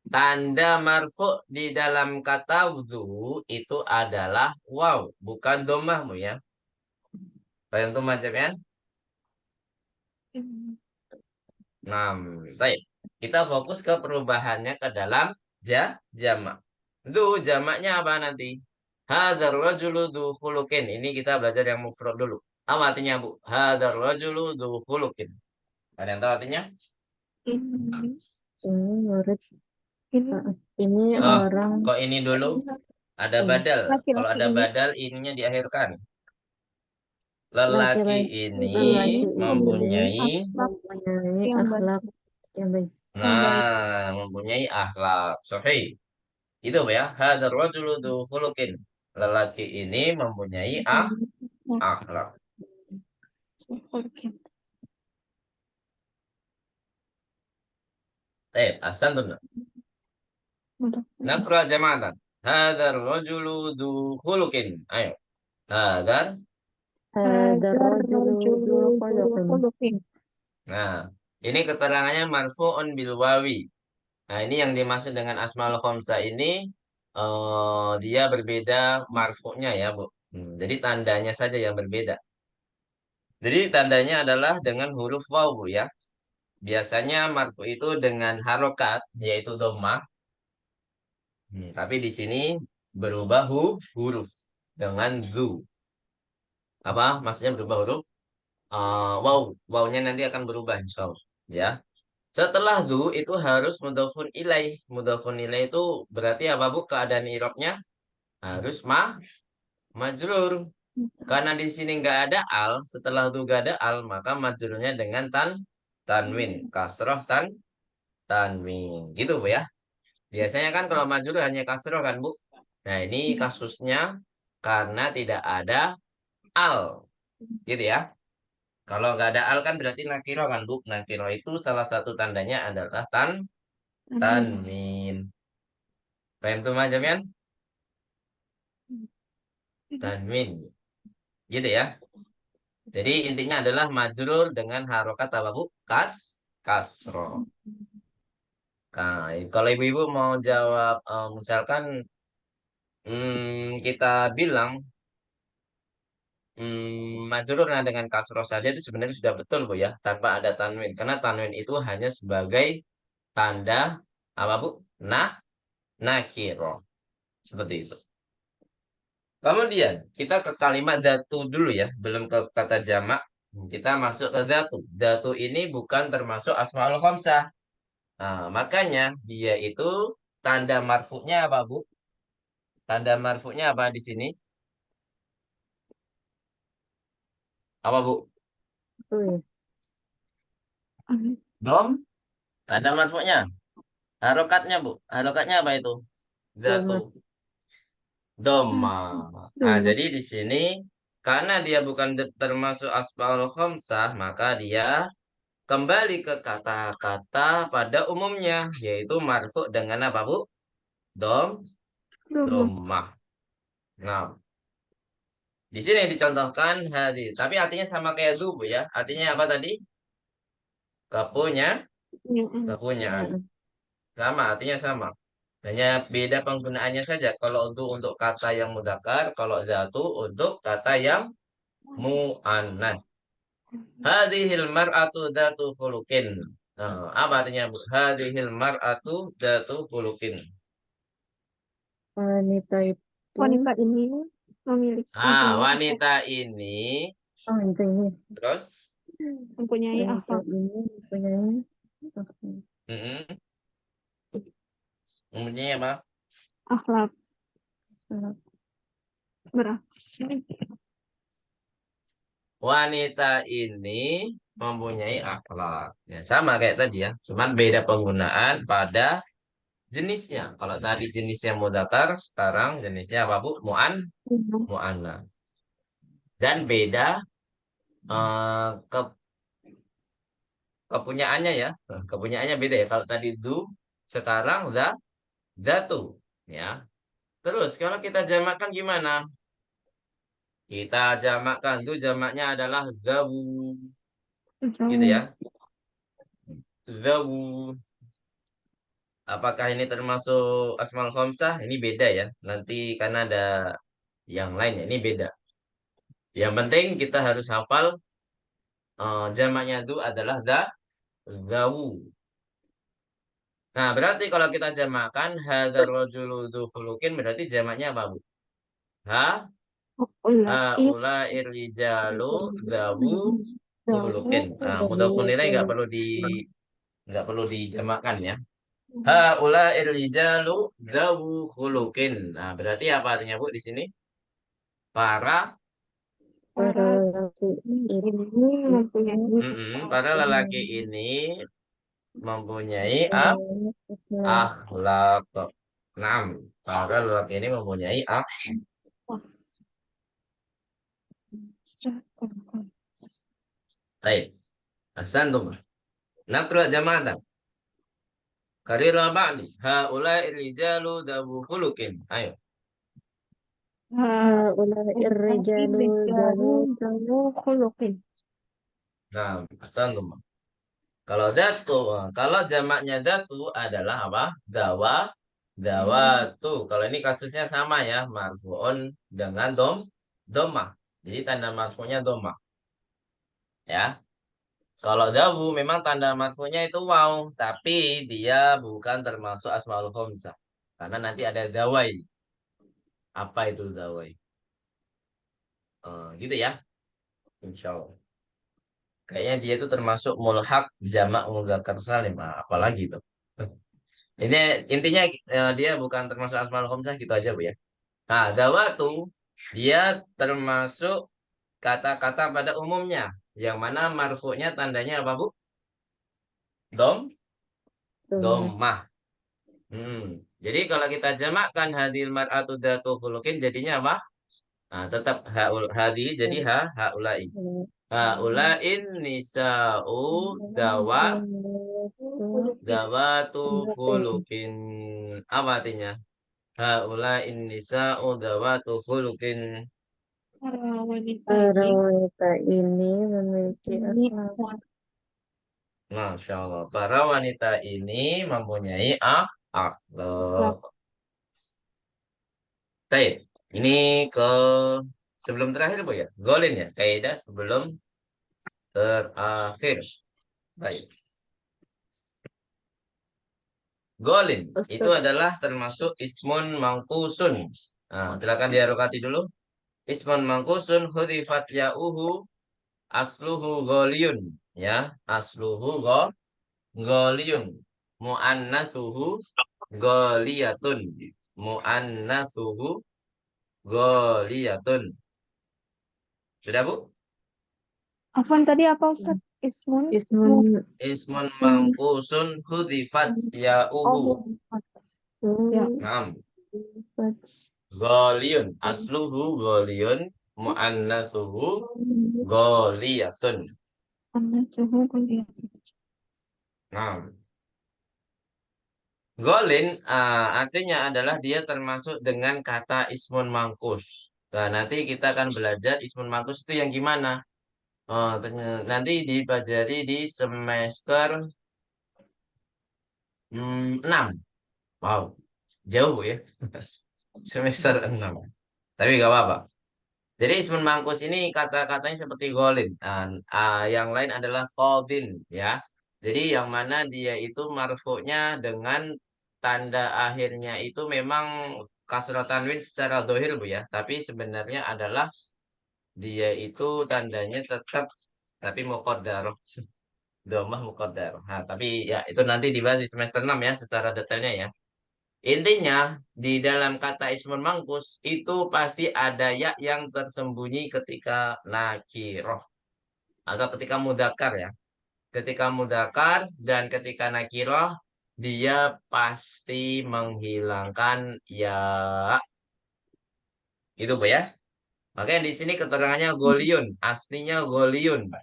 Speaker 1: tanda marfu di dalam kata wudu itu adalah wow, bukan domah, Bu ya. Paham tuh macamnya?
Speaker 3: Hmm.
Speaker 1: Nah, baik. Kita fokus ke perubahannya ke dalam jamak. Du jamaknya apa nanti? Hadzal rajulu du khuluqin. Ini kita belajar yang mufrad dulu. Apa artinya, Bu? Hadzal rajulu du khuluqin. Ada yang tahu artinya?
Speaker 3: Ini,
Speaker 2: Ini murid.
Speaker 3: ini,
Speaker 2: Ini
Speaker 1: Oh,
Speaker 2: orang.
Speaker 1: kok ini dulu? Ada
Speaker 2: Ini
Speaker 1: badal. Kalau
Speaker 3: laki-laki
Speaker 1: ada
Speaker 3: ini.
Speaker 1: badal, ininya diakhirkan. Lelaki
Speaker 2: Laki-laki
Speaker 1: ini
Speaker 2: lelaki ini
Speaker 1: mempunyai,
Speaker 3: Akhlak
Speaker 2: mempunyai
Speaker 3: yang baik.
Speaker 2: akhlak yang baik.
Speaker 3: Yang baik.
Speaker 1: mempunyai akhlak. Sahih. Itu ya, hadar rajulu dzu khuluqin. Lelaki ini mempunyai
Speaker 3: Nah,
Speaker 1: akhlak.
Speaker 3: oke.
Speaker 1: Ahsan tuh.
Speaker 3: Udah.
Speaker 1: Naqra jama'atan. Hadar rajulu dzu khuluqin. Ayo. Hadar.
Speaker 2: Ada
Speaker 3: Hajar
Speaker 2: rajulu
Speaker 3: rajulu
Speaker 2: dzul
Speaker 3: dzul
Speaker 2: khuluqin.
Speaker 3: khuluqin.
Speaker 1: Nah, ini keterangannya marfu'un bil wawi. Nah, ini yang dimaksud dengan asmaul khamsah ini dia berbeda marfu'nya ya, Bu. Jadi tandanya saja yang berbeda. Jadi tandanya adalah dengan huruf waw, Bu ya. Biasanya marfu itu dengan harokat, yaitu dhammah. Tapi di sini berubah huruf dengan zu. Apa maksudnya berubah huruf? Wow, wawnya nanti akan berubah insya Allah. Ya. Setelah zu itu harus mudhofun ilaih. Mudhofun ilaih itu berarti apa, Bu? Keadaan i'rabnya harus majrur. Karena di sini nggak ada al, setelah itu nggak ada al, maka majrurnya dengan tanwin, kasroh tanwin, gitu Bu ya. Biasanya kan kalau majrur hanya kasroh kan Bu. Nah ini kasusnya karena tidak ada al, gitu ya. Kalau nggak ada al kan berarti nakiro kan Bu. Nakiro itu salah satu tandanya adalah tanwin. Paham tuh macam ya? Tanwin, gitu ya. Jadi intinya adalah majrur dengan harokat apa Bu? Kasroh. Nah, kalau ibu-ibu mau jawab, misalkan kita bilang majrur nah dengan kasroh saja itu sebenarnya sudah betul Bu ya, tanpa ada tanwin. Karena tanwin itu hanya sebagai tanda apa Bu? Nah, nakiro. Seperti itu. Kemudian kita ke kalimat datu dulu ya, belum ke kata jamak. Kita masuk ke datu. Datu ini bukan termasuk asmaul khamsah. Nah, makanya dia itu tanda marfu'nya apa, Bu? Tanda marfu'nya apa di sini? Apa, Bu?
Speaker 2: Oh ya.
Speaker 1: Dom? Tanda marfu'nya. Harokatnya, Bu. Harokatnya apa itu? Datu.
Speaker 2: Doma.
Speaker 1: Doma. Nah,
Speaker 3: Doma.
Speaker 1: jadi di sini karena dia bukan termasuk asmaul khamsah, maka dia kembali ke kata-kata pada umumnya, yaitu marfu dengan apa, Bu? Dom,
Speaker 3: Doma.
Speaker 1: domah. Nah, di sini dicontohkan hadis. Tapi artinya sama kayak dulu ya. Artinya apa tadi? Kepunya,
Speaker 3: Punyaan.
Speaker 1: kepunyaan.
Speaker 2: Punyaan.
Speaker 1: Sama, artinya sama. Hanya beda penggunaannya saja. Kalau untuk kata yang mudzakkar, kalau zatu untuk kata yang mu'annas. Hadhil mar'atu dzatu khuluqin. Nah, apa artinya, Bu? Hadhil mar'atu dzatu khuluqin.
Speaker 2: Wanita itu.
Speaker 3: Wanita ini
Speaker 1: Ah, wanita ini
Speaker 2: Oh, wanita ini.
Speaker 1: terus
Speaker 3: mempunyai
Speaker 2: Wanita
Speaker 3: akhlak.
Speaker 2: ini mempunyai
Speaker 1: mm umumnya apa?
Speaker 3: Akhlak
Speaker 2: akhlak.
Speaker 3: berakhlak.
Speaker 1: Wanita ini mempunyai akhlak. Ya, sama kayak tadi ya. Cuman beda penggunaan pada jenisnya. Kalau tadi jenisnya mudzakkar, sekarang jenisnya apa, Bu? Mu'anna. Dan beda ke kepunyaannya ya. Nah, kepunyaannya beda ya. Kalau tadi du, sekarang datu. Ya. Terus kalau kita jamakkan gimana? Kita jamakkan tuh jamaknya adalah zawu. Gitu ya.
Speaker 3: Jauh.
Speaker 1: Zawu. Apakah ini termasuk asmaul khamsah? Ini beda ya. Nanti karena ada yang lain ya. Ini beda. Yang penting kita harus hafal jamaknya itu adalah zawu. Nah, berarti kalau kita jamakkan hadzal rajulu dzu khuluqin berarti jamaknya apa, Bu? Ha
Speaker 3: Ulai.
Speaker 1: haula irrijalu dzawu khuluqin.
Speaker 3: Jauh.
Speaker 1: Nah, mudhafun
Speaker 2: Dahulu
Speaker 1: ilaih
Speaker 2: dulu.
Speaker 1: nggak perlu dijamakkan ya. Haula irrijalu dzawu khuluqin. Nah, berarti apa artinya, Bu, di sini? Para
Speaker 2: Para
Speaker 3: Para
Speaker 2: lelaki
Speaker 3: ini
Speaker 2: itu
Speaker 3: mempunyai
Speaker 1: para
Speaker 3: akhlak.
Speaker 1: lelaki ini mempunyai
Speaker 2: mempunyai akhlak.
Speaker 1: akhlak. Nah, para lelaki ini mempunyai Baik. Ahsantum. Naqra jama'atan. Karira ba'di. Haulai rijalu dawu khuluqin. Ayo.
Speaker 2: Haulai irrijalu dawu.
Speaker 3: Jauh khuluqin.
Speaker 1: Nah, ahsantum. Kalau datu, kalau jamaknya datu adalah apa? Dawatu. Kalau ini kasusnya sama ya, marfu'un dengan domah. Jadi tanda marfu'nya domah, ya. Kalau dawu memang tanda marfu'nya itu waw, tapi dia bukan termasuk asmaul khamsah. Karena nanti ada dawai. Apa itu dawai? Gitu ya, insya Allah. Kayaknya dia itu termasuk mulhak jamak mudzakkar salim. Apalagi itu. Ini intinya dia bukan termasuk asmaul khamsah gitu aja Bu ya. Nah, dawatu Dia termasuk kata-kata pada umumnya. Yang mana marfu'nya tandanya apa, Bu? Dom,
Speaker 2: Tuh.
Speaker 1: domah. Jadi kalau kita jamakkan hadil mar'atu datu khuluqin jadinya apa? Nah, tetap hadi jadi haulai. Haulain nisa'u dawa dawatu khuluqin. Apa artinya? Haulain nisa'u dawatu khuluqin.
Speaker 3: Para wanita
Speaker 2: Para
Speaker 3: ini
Speaker 2: wanita ini memiliki
Speaker 3: ini
Speaker 2: akhlak.
Speaker 1: Masya Allah. Para wanita ini mempunyai akhlak.
Speaker 3: akhlak.
Speaker 1: Baik. Ini ke sebelum terakhir, Bu ya. Golin ya. Kaidah sebelum terakhir. Baik. Golin itu
Speaker 2: Ustaz,
Speaker 1: adalah termasuk ismun mangkusun. Nah, silakan diharokati dulu. Ismun mangkusun hudifat ya'uhu asluhu goliyun. Ya, asluhu goliyun. Mu'annatsuhu goliyatun. Mu'annatsuhu goliyatun. Sudah, Bu?
Speaker 3: Apaan tadi apa Ustaz? Ismun?
Speaker 2: ismun
Speaker 1: Ismun mangkusun hudifat ya'uhu.
Speaker 3: Oh, ya.
Speaker 1: Naam.
Speaker 2: sifat
Speaker 1: Goliyun. Asluhu goliyun. Mu'annatsuhu goliyatun.
Speaker 3: Anda coba kulihat.
Speaker 1: Nah, golin artinya adalah dia termasuk dengan kata ismun mangkus. Nah, nanti kita akan belajar ismun mangkus itu yang gimana. Oh, nanti dipelajari di semester 6. Wow, jauh ya. Semester 6. Tapi gak apa-apa. Jadi ismun mangkus ini kata-katanya seperti golin. Dan yang lain adalah kodin ya. Jadi yang mana dia itu marfu'nya dengan tanda akhirnya itu memang kasrah tanwin secara dohir, Bu ya. Tapi sebenarnya adalah dia itu tandanya tetap tapi muqaddarah. Domah muqaddarah. Nah, tapi ya itu nanti dibahas di semester 6 ya secara detailnya ya. Intinya, di dalam kata ismun mangkus itu pasti ada ya yang tersembunyi ketika nakiroh atau ketika mudakar ya. Ketika mudakar dan ketika nakiroh, dia pasti menghilangkan ya. Itu Bu ya. Makanya di sini keterangannya goliun, aslinya goliun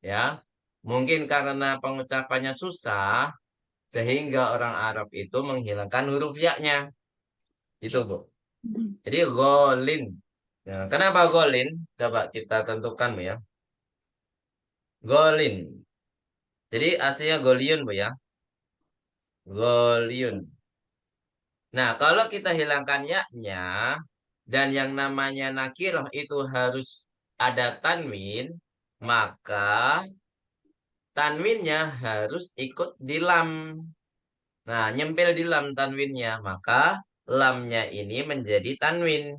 Speaker 1: ya. Mungkin karena pengucapannya susah, sehingga orang Arab itu menghilangkan huruf ya-nya. Itu Bu. Jadi golin. Nah, kenapa golin? Coba kita tentukan Bu ya. Golin. Jadi aslinya goliun Bu ya. Goliun. Nah, kalau kita hilangkan ya-nya dan yang namanya nakiroh itu harus ada tanwin, maka tanwinnya harus ikut di lam. Nah, nyempil di lam tanwinnya, maka lamnya ini menjadi tanwin.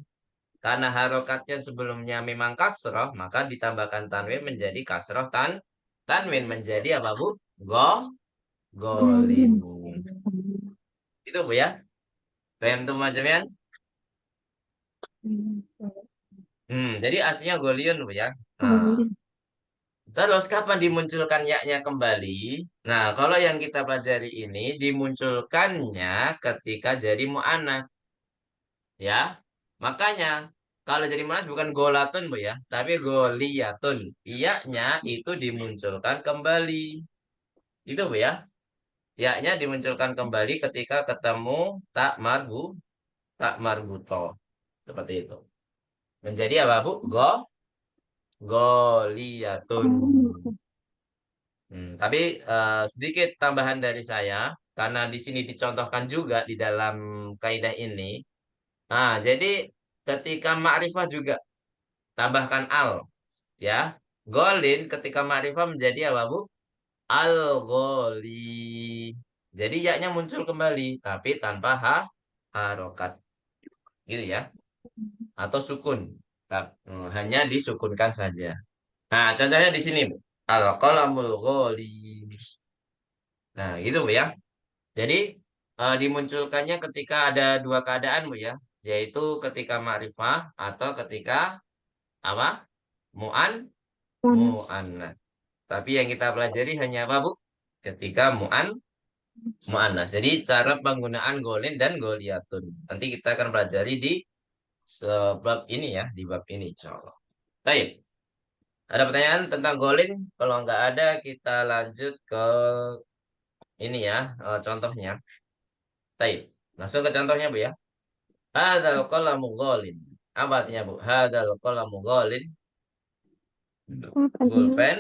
Speaker 1: Karena harokatnya sebelumnya memang kasroh, maka ditambahkan tanwin menjadi kasroh tanwin menjadi apa Bu? Golin.
Speaker 3: Golin.
Speaker 1: Itu Bu ya. Paham tuh macamnya? Jadi aslinya golion Bu ya. Nah,
Speaker 3: Golin.
Speaker 1: terus kapan dimunculkan ya-nya kembali? Nah, kalau yang kita pelajari ini dimunculkannya ketika jadi mu'anats ya. Makanya kalau jadi mu'anats bukan golatun Bu ya, tapi goliyatun. Iya-nya itu dimunculkan kembali. Itu Bu ya. Ya-nya dimunculkan kembali ketika ketemu tak marbuto. Seperti itu. Menjadi apa Bu? Goliyatun.
Speaker 3: Golin.
Speaker 1: Tapi sedikit tambahan dari saya, karena di sini dicontohkan juga di dalam kaidah ini. Nah, jadi ketika ma'rifah juga tambahkan al, ya. Golin ketika ma'rifah menjadi apa, Bu? Al-goli. Jadi ya-nya muncul kembali, tapi tanpa harokat. Gitu ya. Atau sukun. Hanya disukunkan saja. Nah, contohnya di sini, Bu. Al-qalamul ghali. Nah, gitu Bu ya. Jadi dimunculkannya ketika ada dua keadaan Bu ya. yaitu ketika ma'rifah atau ketika apa? Mu'an,
Speaker 3: Muannas.
Speaker 1: mu'annas. Tapi yang kita pelajari hanya apa, Bu? Ketika mu'annas. Jadi cara penggunaan golin dan goliyatun. Nanti kita akan pelajari di sebab ini ya, di bab ini, insyaallah. Baik. Ada pertanyaan tentang golin? Kalau nggak ada, kita lanjut ke ini ya, contohnya. Baik. Langsung ke contohnya, Bu ya. Hadzal qalamu golin. Apa artinya, Bu? Hadzal qalamu golin.
Speaker 3: Apa ini?
Speaker 1: Pulpen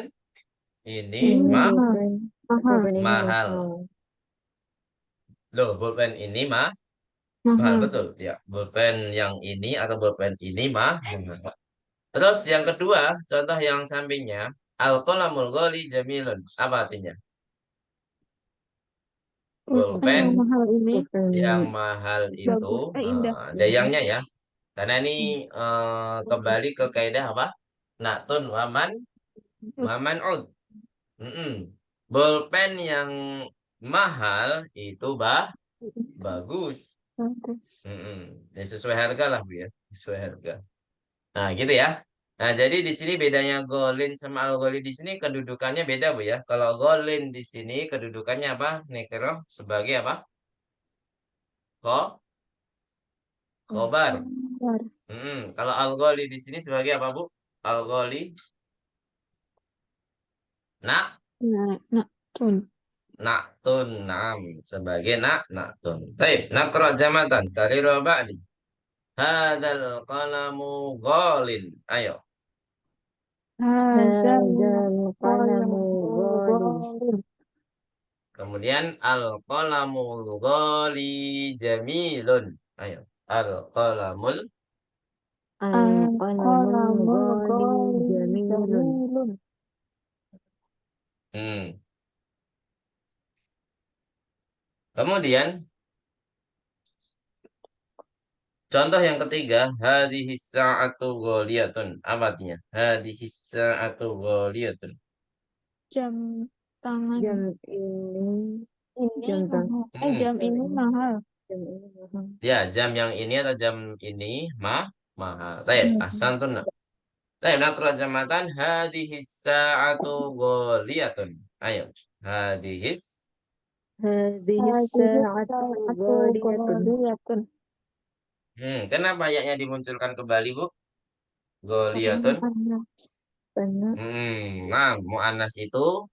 Speaker 1: ini
Speaker 2: Ini
Speaker 3: mahal.
Speaker 2: pulpen.
Speaker 3: Mahal.
Speaker 2: Pulpen ini
Speaker 1: mahal.
Speaker 2: mahal.
Speaker 1: Loh, pulpen ini mahal,
Speaker 3: Mahal.
Speaker 1: betul. Ya, pulpen yang ini atau pulpen ini mahal. Terus yang kedua, contoh yang sampingnya, al-qalamul ghali jamilun. Apa artinya?
Speaker 3: Pulpen yang
Speaker 1: Pulpen
Speaker 3: mahal ini
Speaker 2: Pulpen
Speaker 1: yang mahal itu
Speaker 3: bagus. Indah.
Speaker 1: ada yangnya ya. Karena ini kembali ke kaidah apa? Natun waman ud. Mm-mm. Pulpen yang mahal itu bagus.
Speaker 3: Bagus.
Speaker 1: Ya, sesuai harga lah, Bu ya. Sesuai harga. Nah, gitu ya. Nah, jadi di sini bedanya golin sama al-goli di sini kedudukannya beda, Bu ya. Kalau golin di sini kedudukannya apa? Nekro sebagai apa? Ko Khobar.
Speaker 3: Kabar.
Speaker 1: Kalau al-goli di sini sebagai apa, Bu? Al-goli nak
Speaker 3: Nah, nah, tun.
Speaker 1: naktun nam sebagai naktun. Baik, nakra jamatan karira ba'di. Hadzal qalamu ghalin. Ayo.
Speaker 3: Hazal
Speaker 2: Hadzal qalamu ghalin.
Speaker 3: qalam.
Speaker 1: Kemudian al-qalamul ghali jamilun. Ayo. Al-qalamul.
Speaker 2: Al-qalamu
Speaker 3: Qalamul
Speaker 2: ghali jamilun.
Speaker 3: jamilun.
Speaker 1: Hmm. Kemudian contoh yang ketiga, hadhis sa'atu ghaliyatun. Apa artinya? Hadhis sa'atu ghaliyatun.
Speaker 3: Jam tangan
Speaker 2: Jam ini,
Speaker 3: ini
Speaker 2: jam tangan
Speaker 3: mahal.
Speaker 1: Hmm.
Speaker 3: Jam ini mahal.
Speaker 2: jam ini mahal.
Speaker 1: Ya, jam yang ini atau jam ini mahal. Baik, ahsantun. Baik, nakra jamatan hadhis sa'atu ghaliyatun. Ayo. Hadhis.
Speaker 2: Hadhis sa'atu ghaliyatun.
Speaker 3: Ghaliyatun.
Speaker 1: Kenapa ayatnya dimunculkan kembali, Bu?
Speaker 3: Karena
Speaker 1: Ghaliyatun.
Speaker 3: panas.
Speaker 2: Benar.
Speaker 1: Nah, mu'annas itu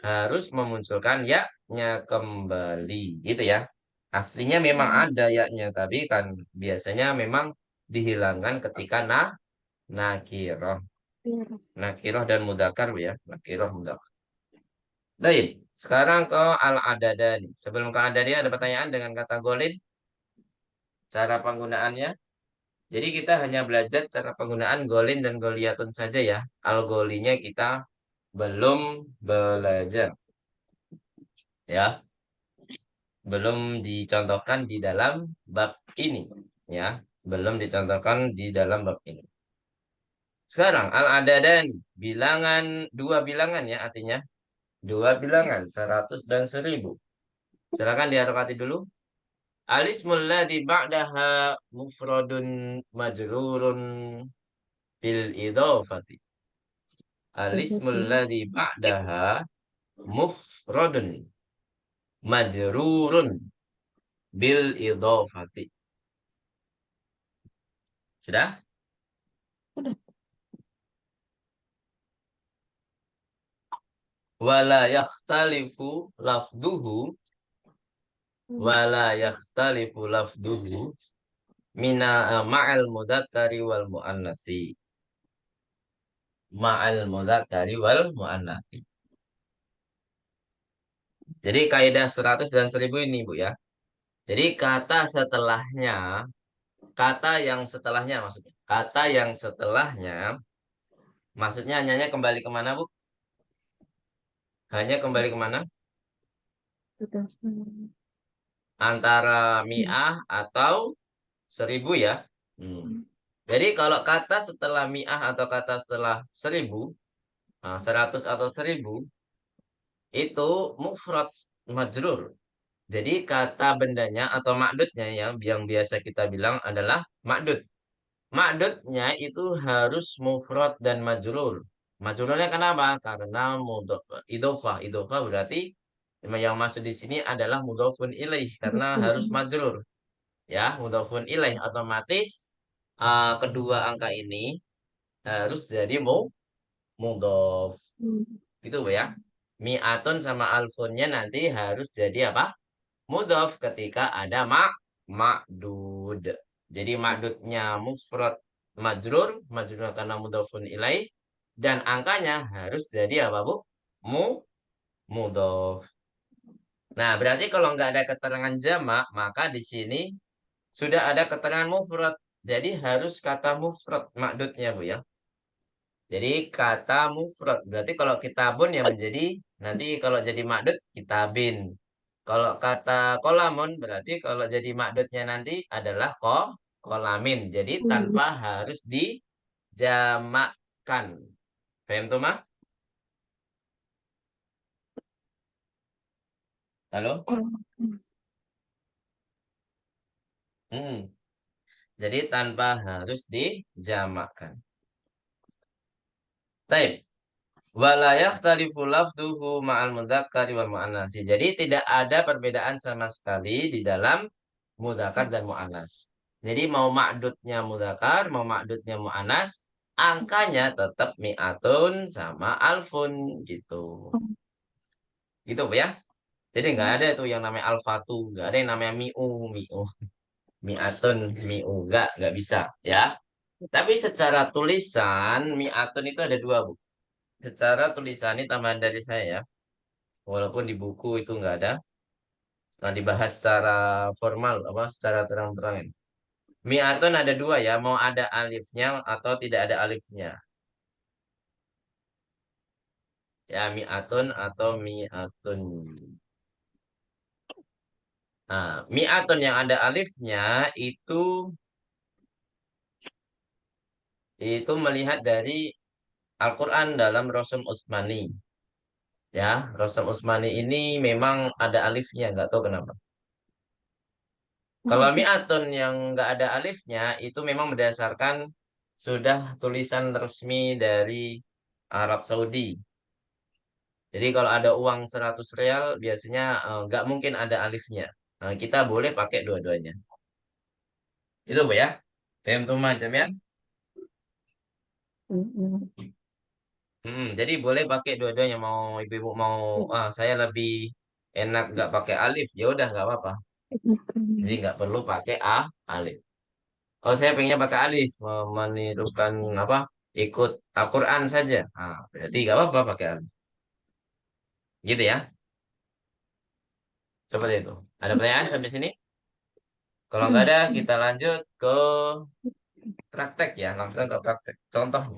Speaker 1: harus memunculkan yaknya kembali, gitu ya. Aslinya memang ada yaknya, tapi kan biasanya memang dihilangkan ketika nakiroh. Nakiroh dan mudakar, Bu ya. Nakiroh mudakar. Baik, sekarang ke al-adadani. Sebelum ke adadani ada pertanyaan dengan kata golin, cara penggunaannya. Jadi kita hanya belajar cara penggunaan golin dan goliyatun saja ya. Al-golinya kita belum belajar. Ya, belum dicontohkan di dalam bab ini. Ya, belum dicontohkan di dalam bab ini. Sekarang al-adadani, bilangan, dua bilangan ya artinya. Dua bilangan, 100 dan 1000. Silakan diharokati dulu. Alismul ladzi ba'daha mufradun majrurun bil idhofati. Alismul ladzi ba'daha mufradun majrurun bil idhofati. Sudah?
Speaker 3: Sudah.
Speaker 1: Wala yakhtalifu lafduhu wala yakhtalifu lafduhu mina ma'al mudzakkari wal muannatsi. Ma'al mudzakkari wal muannatsi. Jadi kaidah 100 dan 1000 ini, Bu ya. Jadi kata yang setelahnya maksudnya. Kata yang setelahnya maksudnya hanya kembali kemana, Bu? Hanya kembali kemana?
Speaker 2: Sudah.
Speaker 1: Antara mi'ah atau 1000 ya. Jadi kalau kata setelah mi'ah atau kata setelah 1000, 100 atau 1000 itu mufrad majrur. Jadi kata bendanya atau makdudnya yang biasa kita bilang adalah makdud. Makdudnya itu harus mufrad dan majrur. Majrurnya kenapa? Karena idofah. Idofah berarti yang masuk di sini adalah mudhofun ilaih karena harus majrur. Ya, mudhofun ilaih otomatis kedua angka ini harus jadi mudhof. Gitu Bu ya. Mi'atun sama alfunnya nanti harus jadi apa? Mudhof ketika ada ma'dud. Jadi ma'dudnya mufrad majrur, majrur karena mudhofun ilaih dan angkanya harus jadi apa, Bu? Mu mudhof. Nah, berarti kalau nggak ada keterangan jamak, maka di sini sudah ada keterangan mufrad. Jadi harus kata mufrad ma'dudnya, Bu ya. Jadi kata mufrad. Berarti kalau kitabun yang menjadi nanti kalau jadi ma'dud kitabin. Kalau kata kolamun berarti kalau jadi makdudnya nanti adalah kolamin. Jadi tanpa harus dijamakkan. Paham tuh mah? Halo? Hmm. Jadi tanpa harus dijamakkan. Baik. Wala yakhtalifu lafduhu ma'al mudzakkari wal mu'annasi. Jadi tidak ada perbedaan sama sekali di dalam mudzakkar dan mu'annas. Jadi mau ma'dudnya mudzakkar, mau ma'dudnya mu'annas, angkanya tetap mi'atun sama alfun gitu. Gitu Bu ya. Jadi nggak ada tuh yang namanya alfatu, nggak ada yang namanya mi'u, mi'atun, mi'u, nggak bisa ya. Tapi secara tulisan mi'atun itu ada dua Bu. Secara tulisan ini tambahan dari saya ya. Walaupun di buku itu nggak ada. Setelah dibahas secara formal, apa secara terang-terangan. Mi'atun ada dua ya, mau ada alifnya atau tidak ada alifnya. Ya, mi'atun atau mi'atun. Nah, mi'atun yang ada alifnya itu melihat dari Al-Quran dalam Rasul Utsmani. Ya, Rasul Utsmani ini memang ada alifnya, nggak tahu kenapa. Kalau mi'atun yang nggak ada alifnya itu memang berdasarkan sudah tulisan resmi dari Arab Saudi. Jadi kalau ada uang 100 real biasanya nggak mungkin ada alifnya. Nah, kita boleh pakai dua-duanya. Itu Bu ya. Paham tuh macam ya. Jadi boleh pakai dua-duanya mau ibu-ibu mau saya lebih enak nggak pakai alif ya udah nggak apa-apa. Jadi nggak perlu pakai alif. Oh saya pengennya pakai alif menirukan apa ikut Al-Quran saja. Nah, berarti nggak apa-apa pakai alif. Gitu ya. Seperti itu. Ada pertanyaan sampai sini? Kalau nggak ada kita lanjut ke praktek ya langsung ke praktek. Contohnya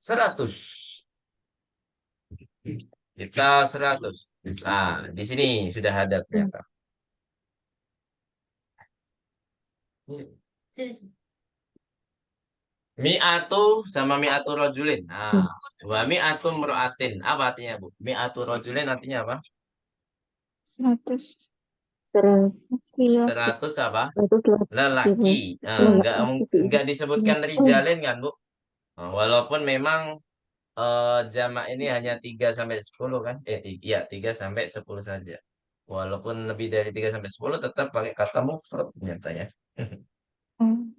Speaker 1: 100. Kita 100. Nah di sini sudah ada ternyata. Mi'atu sama mi'atu rojulin. Nah, wa mi'atu mur'atin. Apa artinya, Bu? Mi'atu rojulin artinya apa?
Speaker 3: 100 laki-laki.
Speaker 1: 100 apa?
Speaker 2: 100
Speaker 1: Lelaki. Nah,
Speaker 2: laki.
Speaker 1: enggak disebutkan rijalin kan, Bu? Nah, walaupun memang jamak ini hanya 3 sampai 10 kan? Iya, 3 sampai 10 saja. Walaupun lebih dari 3 sampai 10 tetap pakai kata mufrad nyatanya.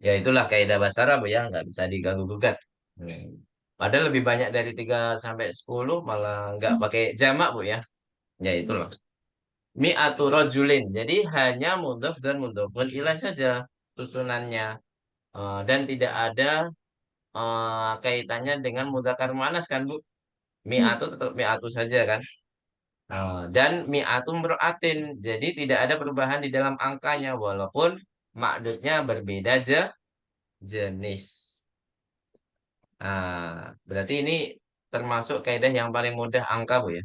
Speaker 1: Ya itulah kaidah bahasa Arab ya, nggak bisa diganggu gugat. Hmm. Padahal lebih banyak dari 3 sampai 10 malah nggak pakai jamak Bu ya. Ya itulah. Mi'atu rajulin. Jadi hanya mudhaf dan mudhafun ilaih saja susunannya. Dan tidak ada kaitannya dengan mudzakkar muannas kan Bu. Mi'atu tetap mi'atu saja kan. Dan mi'atu mur'atin. Jadi tidak ada perubahan di dalam angkanya walaupun makdudnya berbeda jenis. Nah, berarti ini termasuk kaidah yang paling mudah angka, Bu ya.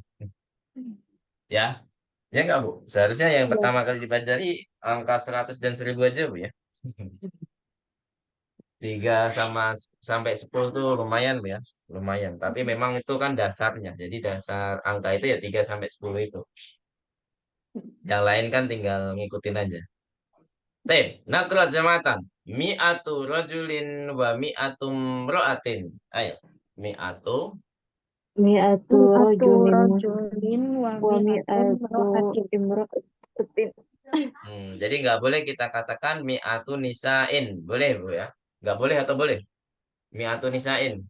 Speaker 1: Ya, ya enggak, Bu? Seharusnya yang pertama kali dipelajari angka 100 dan 1000 aja, Bu ya. 3 sampai 10 tuh lumayan, Bu ya. Lumayan. Tapi memang itu kan dasarnya. Jadi dasar angka itu ya 3 sampai 10 itu. Yang lain kan tinggal ngikutin aja. Tep, nakral jamatan. Mi'atu rajulin wa mi'atum ro'atin. Ayo. Mi'atu.
Speaker 2: Mi'atu
Speaker 3: Mi'atu
Speaker 2: rajulin
Speaker 3: rajulin wa
Speaker 2: wa
Speaker 3: mi'atun
Speaker 2: mi'atu
Speaker 3: imra'atin.
Speaker 2: imra'atin.
Speaker 1: Jadi nggak boleh kita katakan mi'atu nisa'in. Boleh, Bu ya? Nggak boleh atau boleh? Mi'atu nisa'in.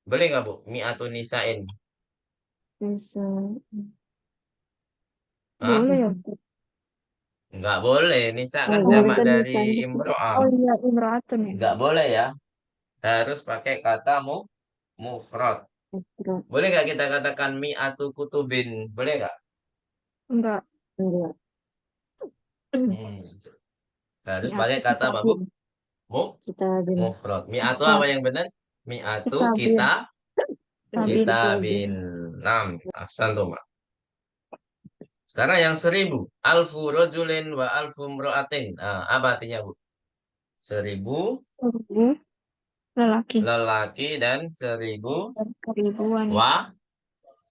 Speaker 1: Boleh nggak, Bu? Mi'atu nisa'in.
Speaker 2: Bisa.
Speaker 1: Hah?
Speaker 3: Boleh ya?
Speaker 1: Nggak boleh. Nisa kan
Speaker 2: Boleh
Speaker 1: jamak
Speaker 2: kan
Speaker 1: dari
Speaker 2: misalnya
Speaker 1: imro'ah.
Speaker 3: Oh iya, imra'atun ya.
Speaker 1: Nggak boleh ya. Harus pakai kata mufrad.
Speaker 2: ekstra.
Speaker 1: Boleh nggak kita katakan mi'atu kutubin? Boleh nggak?
Speaker 3: Enggak.
Speaker 2: Enggak.
Speaker 1: Hmm. Harus pakai
Speaker 3: Mi'atu
Speaker 1: kata apa, Bu?
Speaker 3: kitabin.
Speaker 1: Mu,
Speaker 2: Kita bin
Speaker 1: mufrad. Mi'atu
Speaker 3: Kitab.
Speaker 1: apa yang benar? Mi'atu
Speaker 3: Kitabin. Kitabin.
Speaker 1: kita bin. 6. Ahsan tuh, Mak. Sekarang yang 1000. Alfu rojulin wa alfu mro'atin. Nah, apa artinya, Bu? 1000
Speaker 3: Seribu lelaki.
Speaker 1: lelaki dan 1000
Speaker 3: Dan 1000 wanita.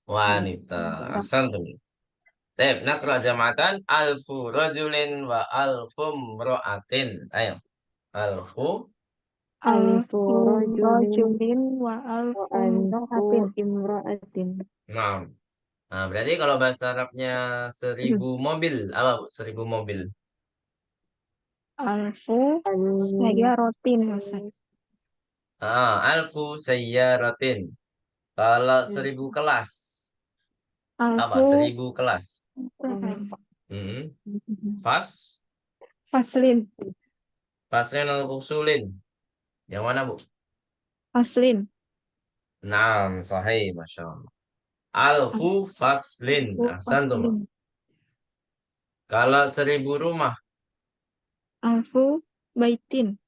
Speaker 1: wanita. Ahsan tuh. Tep, nakra jamatan alfu rojulin wa alfu mro'atin. Ayo. Alfu.
Speaker 2: alfu
Speaker 3: Alfu
Speaker 2: rajulin
Speaker 3: rajulin wa
Speaker 2: wa
Speaker 3: alfu
Speaker 2: alfu
Speaker 3: imra'atin.
Speaker 2: imra'atin.
Speaker 1: Nah, berarti kalau bahasa Arabnya 1000 mobil, apa, Bu? 1000 mobil.
Speaker 3: Alfu
Speaker 2: Al
Speaker 3: saya rotin Ustaz.
Speaker 1: Alfu sayyaratin. Kalau 1000 kelas, apa?
Speaker 3: Alfu
Speaker 1: 1000 kelas. Hmm. Fas,
Speaker 3: faslin.
Speaker 1: faslen atau fusulin. Yang mana, Bu?
Speaker 3: Faslin.
Speaker 1: Naam, sahih, Masya Allah. Alfu faslin.
Speaker 3: Alfu
Speaker 1: Ahsan tuh, Mak.
Speaker 3: faslin.
Speaker 1: Kalau 1000 rumah.
Speaker 3: Alfu baitin.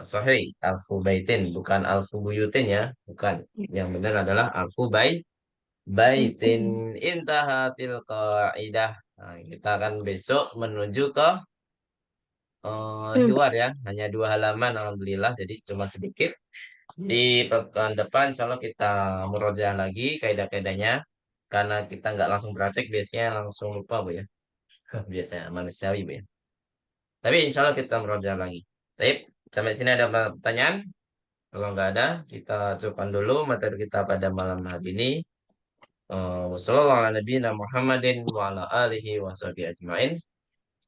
Speaker 1: Sahih. Alfu baitin. Bukan alfu buyutin ya. Bukan. Yang benar adalah alfu baitin. Intahatil qaidah. Nah, kita akan besok menuju ke hiwar ya. Hanya 2 halaman. Alhamdulillah. Jadi cuma sedikit. Di pekan depan, insya Allah kita murojaah lagi kaidah-kaidahnya. Karena kita nggak langsung praktek, biasanya langsung lupa, Bu ya. Biasanya manusiawi, Bu ya. Tapi insya Allah kita murojaah lagi. Baik, sampai sini ada pertanyaan? Kalau nggak ada, kita cukupkan dulu materi kita pada malam hari ini. Wassalamualaikum Muhammadin wa ala alihi wa sahbihi ajmain.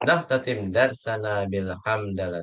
Speaker 1: Nah, tatim darsana bilhamdalah.